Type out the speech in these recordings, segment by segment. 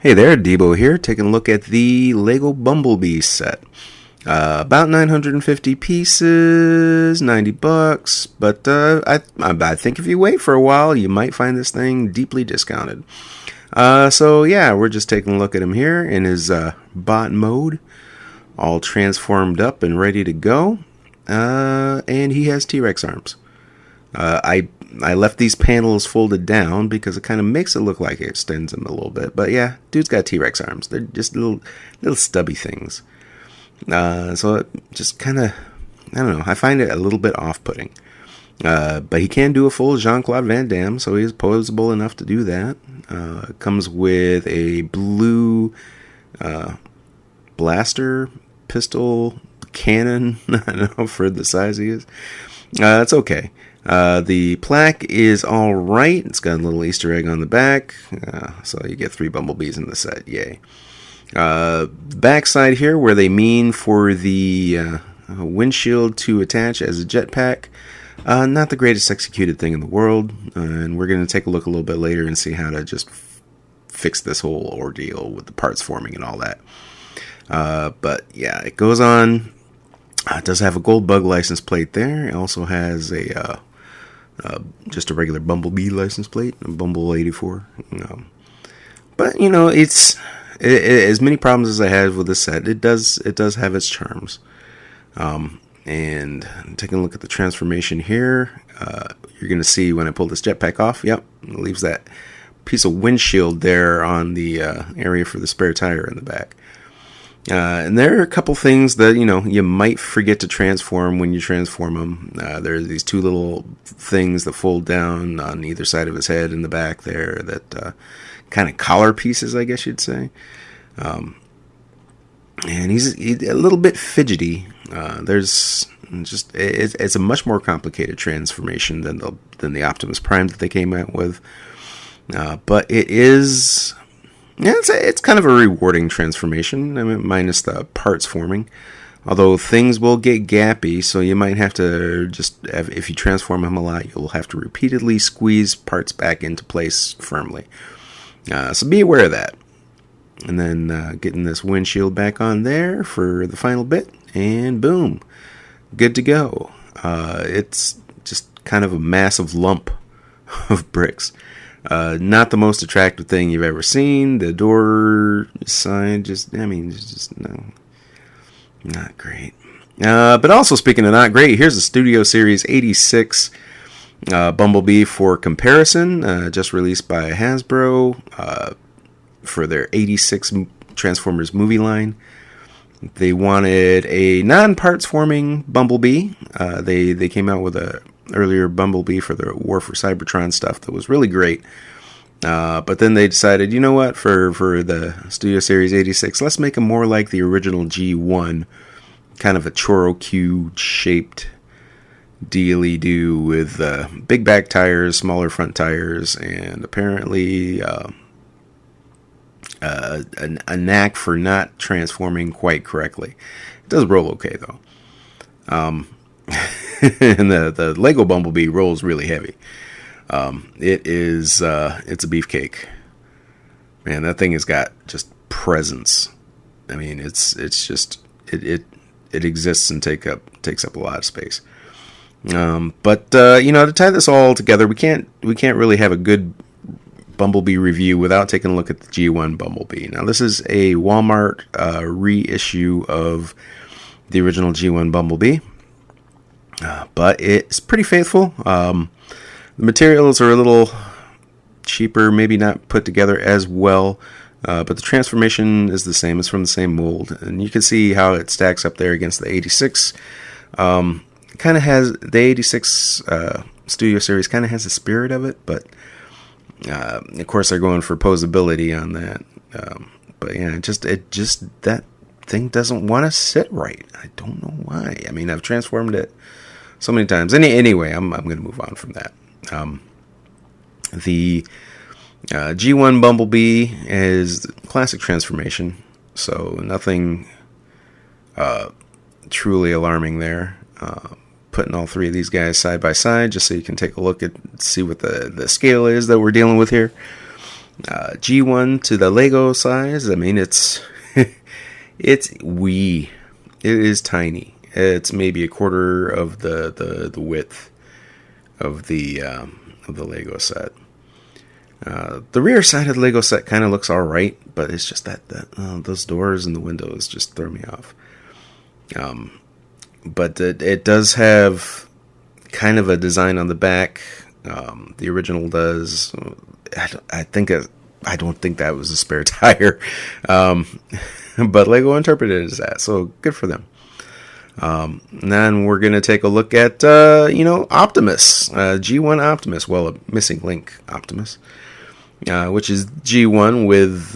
Hey there, Debo here, taking a look at the LEGO Bumblebee set. About 950 pieces, $90, but I think if you wait for a while, you might find this thing deeply discounted. So yeah, we're just taking a look at him here in his bot mode, all transformed up and ready to go, and he has T-Rex arms. I left these panels folded down because it kind of makes it look like it extends them a little bit. But yeah, dude's got T-Rex arms. They're just little stubby things. So it just kind of, I don't know, I find it a little bit off-putting. But he can do a full Jean-Claude Van Damme, so he is posable enough to do that. Comes with a blue blaster, pistol, cannon, I don't know, for the size he is. It's okay. The plaque is alright. It's got a little Easter egg on the back. So you get 3 Bumblebees in the set. Yay. Back side here, where they mean for the windshield to attach as a jetpack. Not the greatest executed thing in the world. And we're going to take a look a little bit later and see how to just fix this whole ordeal with the parts forming and all that. But yeah, it goes on. It does have a gold bug license plate there. It also has a just a regular Bumblebee license plate, a Bumble 84. But you know, it's as many problems as I had with this set. It does have its charms. And taking a look at the transformation here, you're going to see when I pull this jetpack off. Yep, it leaves that piece of windshield there on the area for the spare tire in the back. And there are a couple things that, you know, you might forget to transform when you transform him. There's these 2 little things that fold down on either side of his head in the back there that kind of collar pieces, I guess you'd say. And he's a little bit fidgety. There's just it's a much more complicated transformation than the Optimus Prime that they came out with. But it is... yeah, it's kind of a rewarding transformation, I mean, minus the parts forming. Although things will get gappy, so you might have to just, if you transform him a lot, you'll have to repeatedly squeeze parts back into place firmly. So be aware of that. And then getting this windshield back on there for the final bit, and boom, good to go. It's just kind of a massive lump of bricks. Not the most attractive thing you've ever seen. The door sign just no, not great. But also, speaking of not great, here's the Studio Series 86 Bumblebee for comparison, just released by Hasbro for their 86 Transformers movie line. They wanted a non-parts forming Bumblebee. They came out with a earlier Bumblebee for the War for Cybertron stuff that was really great. But then they decided, you know what, for the Studio Series 86, let's make him more like the original G1, kind of a Choro-Q shaped dealy-do with big back tires, smaller front tires, and apparently a knack for not transforming quite correctly. It does roll okay, though. And the LEGO Bumblebee rolls really heavy. It's a beefcake. Man, that thing has got just presence. I mean, it's just it exists and takes up a lot of space. But you know, to tie this all together, we can't really have a good Bumblebee review without taking a look at the G1 Bumblebee. Now, this is a Walmart reissue of the original G1 Bumblebee. But it's pretty faithful. The materials are a little cheaper, maybe not put together as well, but the transformation is the same. It's from the same mold, and you can see how it stacks up there against the 86. Kind of has the 86 Studio Series kind of has the spirit of it, but of course they're going for posability on that. But yeah, it just that thing doesn't want to sit right. I don't know why. I mean, I've transformed it so many times. Anyway, I'm going to move on from that. The G1 Bumblebee is classic transformation, so nothing truly alarming there. Putting all 3 of these guys side by side just so you can take a look at see what the scale is that we're dealing with here. G1 to the Lego size. I mean, it's it's wee. It is tiny. It's maybe a quarter of the width of the Lego set. The rear side of the Lego set kind of looks all right, but it's just that those doors and the windows just throw me off. But it does have kind of a design on the back. The original does. I don't think that was a spare tire, but Lego interpreted it as that, so good for them. And then we're gonna take a look at Optimus, G1 Optimus. Well, a missing link Optimus, which is G1 with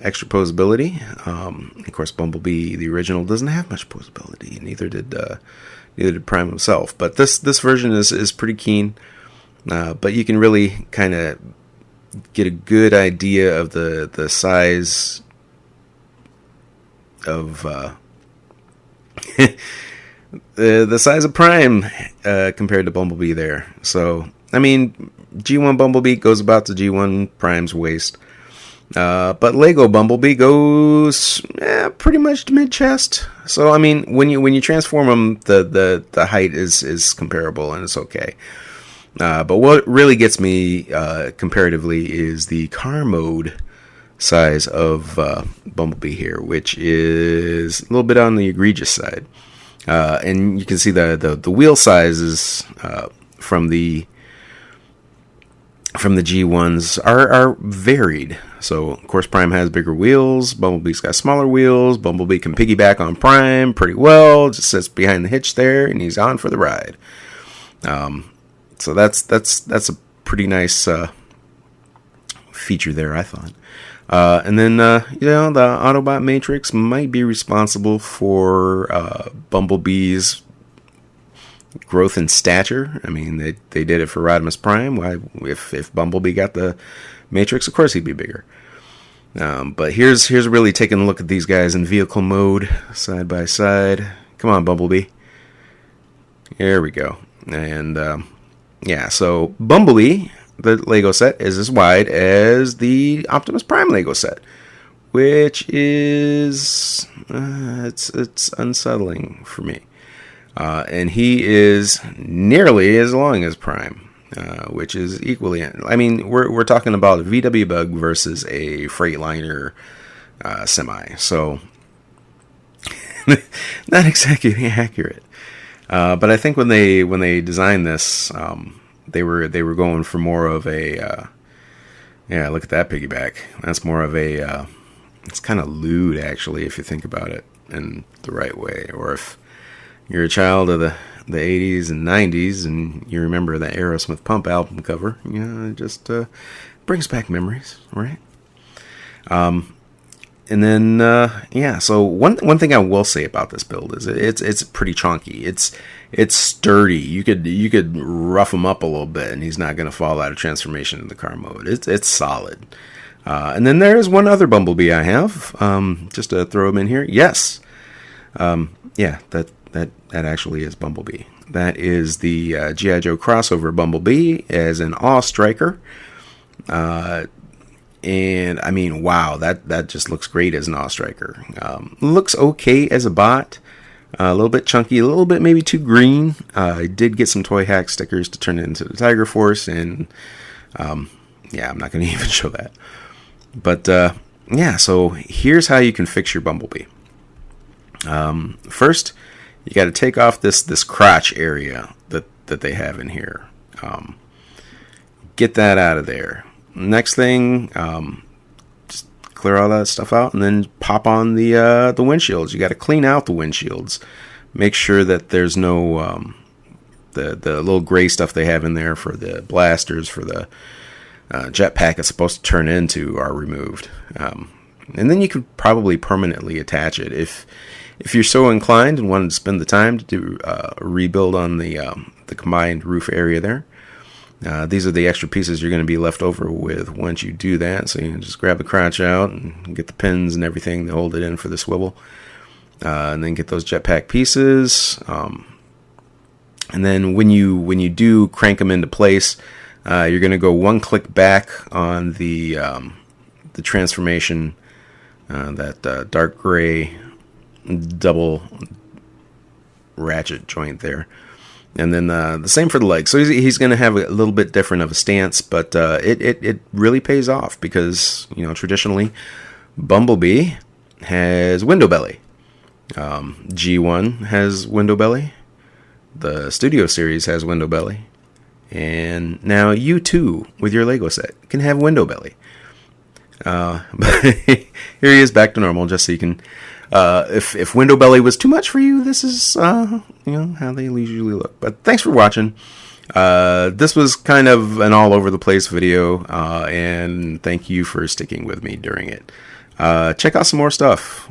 extra posability. Of course, Bumblebee, the original, doesn't have much posability. Neither did Prime himself. But this version is pretty keen. But you can really kind of get a good idea of the size of the size of Prime compared to Bumblebee there. So, I mean, G1 Bumblebee goes about to G1 Prime's waist. But Lego Bumblebee goes pretty much to mid-chest. So, I mean, when you transform them, the height is comparable, and it's okay. But what really gets me comparatively is the car mode size of Bumblebee here, which is a little bit on the egregious side. And you can see the wheel sizes from the G1s are varied. So, of course, Prime has bigger wheels. Bumblebee's got smaller wheels. Bumblebee can piggyback on Prime pretty well. Just sits behind the hitch there, and he's on for the ride. So that's a pretty nice feature there, I thought. And then the Autobot Matrix might be responsible for Bumblebee's growth in stature. I mean, they did it for Rodimus Prime. Why, if Bumblebee got the Matrix, of course he'd be bigger. But here's really taking a look at these guys in vehicle mode, side by side. Come on, Bumblebee. There we go. And so Bumblebee, the Lego set, is as wide as the Optimus Prime Lego set, which is it's unsettling for me. And he is nearly as long as Prime, which is equally. I mean, we're talking about a VW Bug versus a Freightliner semi, so not exactly accurate. But I think when they designed this, they were going for more of a look at that piggyback. That's more of a it's kind of lewd, actually, if you think about it in the right way. Or if you're a child of the 80s and 90s and you remember the Aerosmith Pump album cover, it just brings back memories, right? And then, so one thing I will say about this build is it's pretty chunky. It's sturdy. You could rough him up a little bit, and he's not going to fall out of transformation in the car mode. It's solid. And then there's one other Bumblebee I have, just to throw him in here. Yes, that actually is Bumblebee. That is the G.I. Joe Crossover Bumblebee as an Awe Striker. And I mean, wow, that just looks great as an Awe Striker. Looks okay as a bot. A little bit chunky, a little bit maybe too green. I did get some Toy Hack stickers to turn it into the Tiger Force, and I'm not going to even show that. But so here's how you can fix your Bumblebee. First, you got to take off this crotch area that they have in here. Get that out of there. Next thing, just clear all that stuff out, and then pop on the windshields. You got to clean out the windshields. Make sure that there's no the little gray stuff they have in there for the blasters, for the jetpack it's supposed to turn into, are removed. And then you could probably permanently attach it if you're so inclined and wanted to spend the time to do a rebuild on the combined roof area there. These are the extra pieces you're going to be left over with once you do that. So you can just grab the crotch out and get the pins and everything to hold it in for the swivel. And then get those jetpack pieces. And then when you do crank them into place, you're going to go one click back on the the transformation, that dark gray double ratchet joint there. And then the same for the legs. So he's going to have a little bit different of a stance, but it really pays off because, traditionally, Bumblebee has window belly. G1 has window belly. The Studio Series has window belly. And now you too, with your Lego set, can have window belly. But here he is back to normal, just so you can... if window belly was too much for you, this is how they usually look. But thanks for watching. This was kind of an all over the place video, and thank you for sticking with me during it. Check out some more stuff.